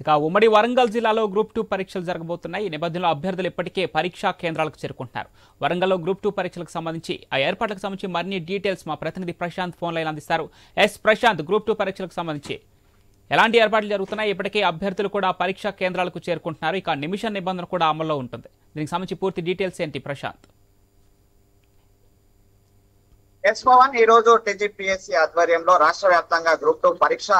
ఇక ఉమ్మడి వరంగల్ జిల్లాలో గ్రూప్ 2 పరీక్షలు జరగబోతున్నాయి. ఈ నేపథ్యంలో అభ్యర్థులు ఇప్పటికే పరీక్షా కేంద్రాలకు చేరుకుంటున్నారు. వరంగల్లో గ్రూప్ 2 పరీక్షలకు సంబంధించి ఆ ఏర్పాట్లకు సంబంధించి మరిన్ని డీటెయిల్స్ మా ప్రతినిధి ప్రశాంత్ ఫోన్ లైన్ అందిస్తారు. ప్రశాంత్, గ్రూప్ 2 పరీక్షలకు సంబంధించి ఎలాంటి ఏర్పాట్లు జరుగుతున్నాయి? ఇప్పటికే అభ్యర్థులు కూడా పరీక్షా కేంద్రాలకు చేరుకుంటున్నారు. ఇక నిమిష నిబంధన కూడా అమల్లో ఉంటుంది. దీనికి సంబంధించి పూర్తి డీటెయిల్స్ ఏంటి ప్రశాంత్? ఈ రోజు టీజీపీఎస్సీ ఆధ్వర్యంలో రాష్ట్ర వ్యాప్తంగా గ్రూప్ 2 పరీక్ష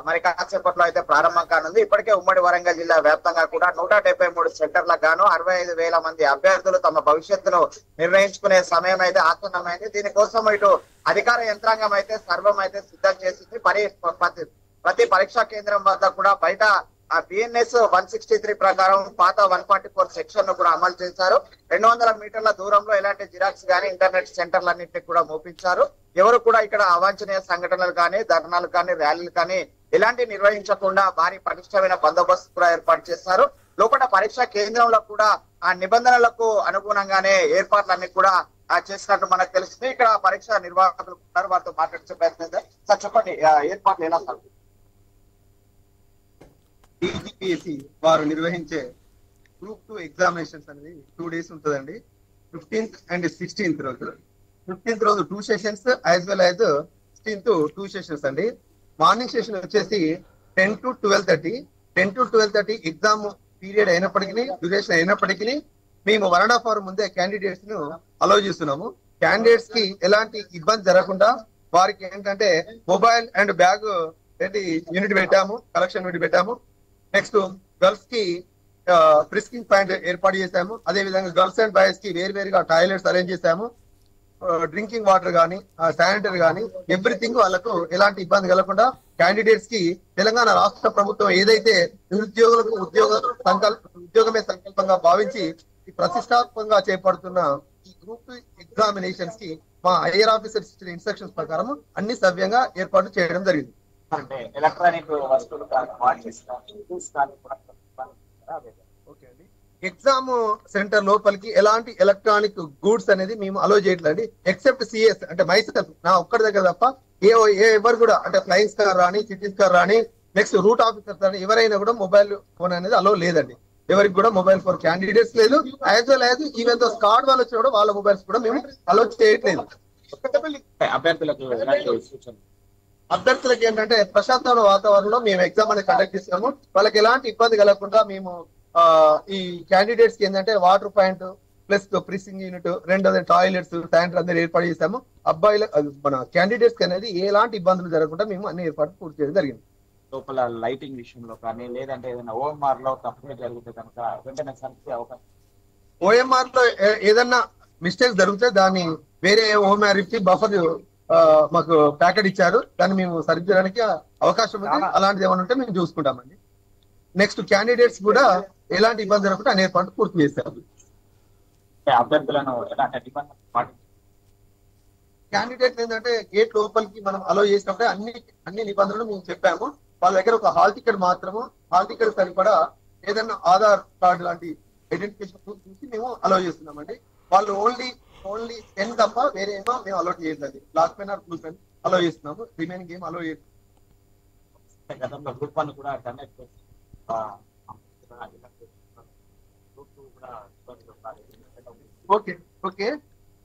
మరి కాసేపట్లో అయితే ప్రారంభం కానుంది. ఇప్పటికే ఉమ్మడి వరంగల్ జిల్లా వ్యాప్తంగా కూడా 173 సెంటర్లకు గాను 65,000 మంది అభ్యర్థులు తమ భవిష్యత్తును నిర్ణయించుకునే సమయం అయితే ఆసన్నమైంది. దీనికోసం ఇటు అధికార యంత్రాంగం అయితే సర్వం అయితే సిద్ధం చేసింది. ప్రతి పరీక్షా కేంద్రం వద్ద కూడా బయట బిఎన్ఎస్ 163 ప్రకారం పాత 144 సెక్షన్ ను కూడా అమలు చేశారు. 200 మీటర్ల దూరంలో ఎలాంటి జిరాక్స్ గానీ ఇంటర్నెట్ సెంటర్లన్నింటినీ కూడా మోపించారు. ఎవరు కూడా ఇక్కడ అవాంఛనీయ సంఘటనలు కానీ, ధర్నాలు కానీ, ర్యాలీలు కానీ ఎలాంటి నిర్వహించకుండా భారీ పటిష్టమైన బందోబస్తు కూడా ఏర్పాటు చేశారు. లోపల పరీక్షా కేంద్రంలో కూడా ఆ నిబంధనలకు అనుగుణంగానే ఏర్పాట్లన్నీ కూడా చేసినట్టు మనకు తెలుస్తుంది. ఇక్కడ పరీక్ష నిర్వాహకులు ఉన్నారు, వారితో మాట్లాడే ప్రయత్నం చేద్దాం. సార్ చెప్పండి, ఏర్పాట్లు ఎలా సార్? టీజీపీఎస్సీ వారు నిర్వహించే గ్రూప్ 2 ఎగ్జామినేషన్స్ అనేది 2 days ఉంటుందండి. 15th and 16th రోజు. 15th రోజు 2 sessions as well as 16th 2 sessions అండి. మార్నింగ్ సెషన్ వచ్చేసి 10 to 12:30. 10 to 12:30 ఎగ్జామ్ పీరియడ్ అయినప్పటికీ, డ్యూరేషన్ అయినప్పటికీ మేము 1.5 hour ముందే క్యాండిడేట్స్ ను అలౌ చేస్తున్నాము. క్యాండిడేట్స్ కి ఎలాంటి ఇబ్బంది జరగకుండా వారికి ఏంటంటే మొబైల్ అండ్ బ్యాగ్ యూనిట్ పెట్టాము, కలెక్షన్ యూనిట్ పెట్టాము. నెక్స్ట్ గర్ల్స్ కి ఫ్రిస్కింగ్ పాయింట్ ఏర్పాటు చేశాము. అదే విధంగా గర్ల్స్ అండ్ బాయ్స్ కి వేరువేరుగా టాయిలెట్స్ అరేంజ్ చేశాము. డ్రింకింగ్ వాటర్ కానీ, శానిటరీ కానీ ఎవ్రీథింగ్ వాళ్ళకు ఎలాంటి ఇబ్బంది కలగకుండా క్యాండిడేట్స్ కి తెలంగాణ రాష్ట్ర ప్రభుత్వం ఏదైతే నిరుద్యోగులకు ఉద్యోగమే సంకల్పంగా భావించి ప్రతిష్టాత్మకంగా చేపడుతున్న ఈ గ్రూప్ ఎగ్జామినేషన్స్ కి మా ఐఆర్ ఆఫీసర్స్ ఇచ్చిన ఇన్స్ట్రక్షన్స్ ప్రకారం అన్ని సవ్యంగా ఏర్పాటు చేయడం జరిగింది. అంటే ఎలక్ట్రానిక్ వస్తువులు ఎగ్జామ్ సెంటర్ లోపలికి ఎలాంటి ఎలక్ట్రానిక్ గూడ్స్ అనేది మేము అలో చేయట్లేదు ఎక్సెప్ట్ సిఎస్ అంటే మైసెల్ఫ్ నా ఒక్కడి దగ్గర తప్ప ఎవరు కూడా అంటే ఫ్లయింగ్ స్కార్ రాని, సిటీ స్కార్ రాని, నెక్స్ట్ రూట్ ఆఫీసర్స్ రాని ఎవరైనా కూడా మొబైల్ ఫోన్ అనేది అలో లేదండి. ఎవరికి కూడా మొబైల్ ఫోన్ క్యాండిడేట్స్ లేదు. యాజ్ వెల్ యాజ్ ఈవెన్ తో స్కాడ్ వాళ్ళు వచ్చినా కూడా వాళ్ళ మొబైల్స్ కూడా మేము అలో చేయట్లేదు. అభ్యర్థులకి ఏంటంటే ప్రశాంతమైన వాతావరణంలో మేము ఎగ్జామ్ అనేది కండక్ట్ చేస్తాము. వాళ్ళకి ఎలాంటి ఇబ్బంది కలగకుండా మేము ఈ క్యాండిడేట్స్ కి ఏంటంటే వాటర్ పాయింట్ ప్లస్ ప్రిసింగ్ యూనిట్, రెండోది టాయిలెట్స్, శానిటరీ అందరూ ఏర్పాటు చేస్తాము. అబ్బాయిలు మన క్యాండిడేట్స్ కి అనేది ఎలాంటి ఇబ్బందులు జరగకుండా మేము అన్ని ఏర్పాట్లు పూర్తి చేయడం జరిగింది. లోపల లైటింగ్ విషయంలో కానీ లేదంటే ఏదైనా ఓఎంఆర్ లో తప్పుగా జరిగితే కనుక వెంటనే సరిచే అవకాశం, ఓఎంఆర్ లో ఏదన్నా మిస్టేక్స్ జరిగితే దాన్ని వేరే ఓఎంఆర్ ఇచ్చి బఫర్ మాకు ప్యాకెట్ ఇచ్చారు, దాన్ని మేము సరిచేయడానికి అవకాశం ఉంది. అలాంటిది ఏమైనా ఉంటే మేము చూసుకుంటామండి. నెక్స్ట్ క్యాండిడేట్స్ కూడా ఎలాంటి ఇబ్బంది జరగకుండా అనే ఏర్పాటు పూర్తి చేశారు. క్యాండిడేట్ ఏంటంటే గేట్ లోపలికి మనం అలో చేసినప్పుడే అన్ని నిబంధనలు మేము చెప్పాము. వాళ్ళ దగ్గర ఒక హాల్ టికెట్ మాత్రము, హాల్ టికెట్ సరిపడా ఏదైనా ఆధార్ కార్డు లాంటి ఐడెంటిఫికేషన్ ప్రూఫ్ చూసి మేము అలో చేస్తున్నామండి. వాళ్ళు ఓన్లీ పెన్ తప్ప వేరే ఏమో మేము అలో చేయట్లేదు. Black pen or blue pen allow చేస్తున్నాము, రిమైనింగ్ ఏం అలో చేయట్లేదు. ఓకే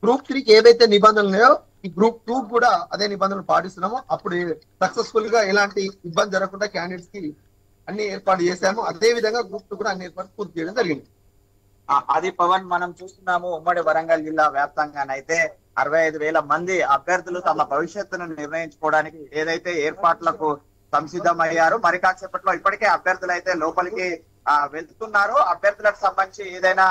గ్రూప్ 3కి ఏదైతే నిబంధనలు ఉన్నాయో ఈ గ్రూప్ 2 కూడా అదే నిబంధనలు పాటిస్తున్నాము. అప్పుడు సక్సెస్ఫుల్ గా ఎలాంటి ఇబ్బంది జరగకుండా క్యాండిడేట్స్ కి అన్ని ఏర్పాటు చేశాము. అదే విధంగా గ్రూప్ 2 కూడా అన్ని ఏర్పాటు పూర్తి చేయడం జరిగింది. అది పవన్, మనం చూస్తున్నాము ఉమ్మడి వరంగల్ జిల్లా వ్యాప్తంగానైతే 65,000 మంది అభ్యర్థులు తమ భవిష్యత్తును నిర్ణయించుకోవడానికి ఏదైతే ఏర్పాట్లకు సంసిద్ధమయ్యారు. మరి కాసేపట్లో ఇప్పటికే అభ్యర్థులు అయితే లోపలికి వెళ్తున్నారు. అభ్యర్థులకు సంబంధించి ఏదైనా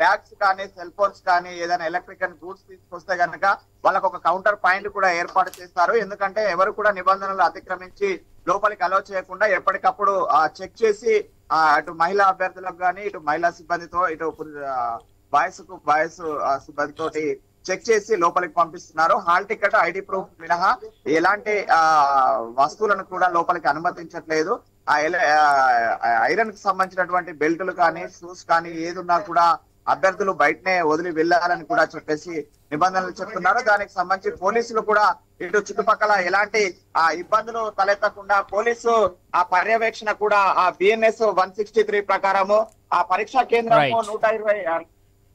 బ్యాగ్స్ కానీ, సెల్ ఫోన్స్ కానీ, ఏదైనా ఎలక్ట్రికల్ గూడ్స్ తీసుకొస్తే కనుక వాళ్ళకు ఒక కౌంటర్ పాయింట్ కూడా ఏర్పాటు చేస్తారు. ఎందుకంటే ఎవరు కూడా నిబంధనలు అతిక్రమించి లోపలికి అలో చేయకుండా ఎప్పటికప్పుడు చెక్ చేసి అటు మహిళా అభ్యర్థులకు కానీ, ఇటు మహిళా సిబ్బందితో, ఇటు బాయ్స్ సిబ్బందితోటి చెక్ చేసి లోపలికి పంపిస్తున్నారు. హాల్ టికెట్, ఐడి ప్రూఫ్ మినహా ఎలాంటి వస్తువులను కూడా లోపలికి అనుమతించట్లేదు. ఐరన్ కి సంబంధించినటువంటి బెల్టులు కానీ, షూస్ కానీ ఏది ఉన్నా కూడా అభ్యర్థులు బయటనే వదిలి వెళ్లాలని కూడా చెప్పేసి నిబంధనలు చెప్తున్నారు. దానికి సంబంధించి పోలీసులు కూడా ఇటు చుట్టుపక్కల ఎలాంటి ఇబ్బందులు తలెత్తకుండా పోలీసు పర్యవేక్షణ కూడా బిఎన్ఎస్ 163 ప్రకారము పరీక్షా కేంద్రం 120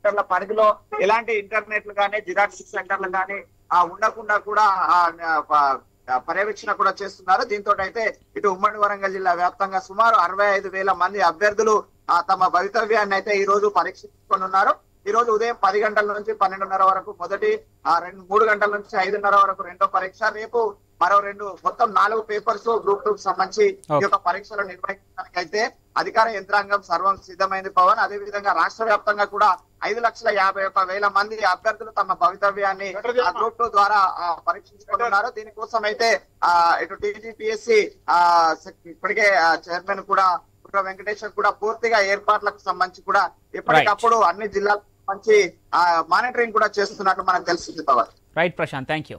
మీటర్ల పరిధిలో ఎలాంటి ఇంటర్నెట్లు కానీ జిరాక్స్ సెంటర్లు కానీ ఉండకుండా కూడా పర్యవేక్షణ కూడా చేస్తున్నారు. దీంతో అయితే ఇటు ఉమ్మడి వరంగల్ జిల్లా వ్యాప్తంగా సుమారు 65,000 మంది అభ్యర్థులు తమ భవితవ్యాన్ని అయితే ఈ రోజు పరీక్షించుకున్నారు. ఈ రోజు ఉదయం 10 గంటల నుంచి 12:30 వరకు మొదటి 3 గంటల నుంచి 5:30 వరకు రెండో పరీక్ష, రేపు మరో 2 మొత్తం 4 పేపర్స్ గ్రూప్ 2 కు సంబంధించి ఈ యొక్క పరీక్షలు నిర్వహించడానికి అయితే అధికార యంత్రాంగం సర్వం సిద్ధమైంది పవన్. అదే విధంగా రాష్ట్ర వ్యాప్తంగా కూడా 5,51,000 మంది అభ్యర్థులు తమ భవితవ్యాన్ని గ్రూప్ 2 ద్వారా పరీక్షించుకుంటున్నారు. దీనికోసం అయితే ఇటు టీజీపీఎస్సీ ఇప్పటికే చైర్మన్ కూడా వెంకటేశ్వర్ కూడా పూర్తిగా ఏర్పాట్లకు సంబంధించి కూడా ఎప్పటికప్పుడు అన్ని జిల్లాలకు మంచి మానిటరింగ్ కూడా చేస్తున్నట్టు మనకు తెలిసింది Pavan. Right Prashant, thank you.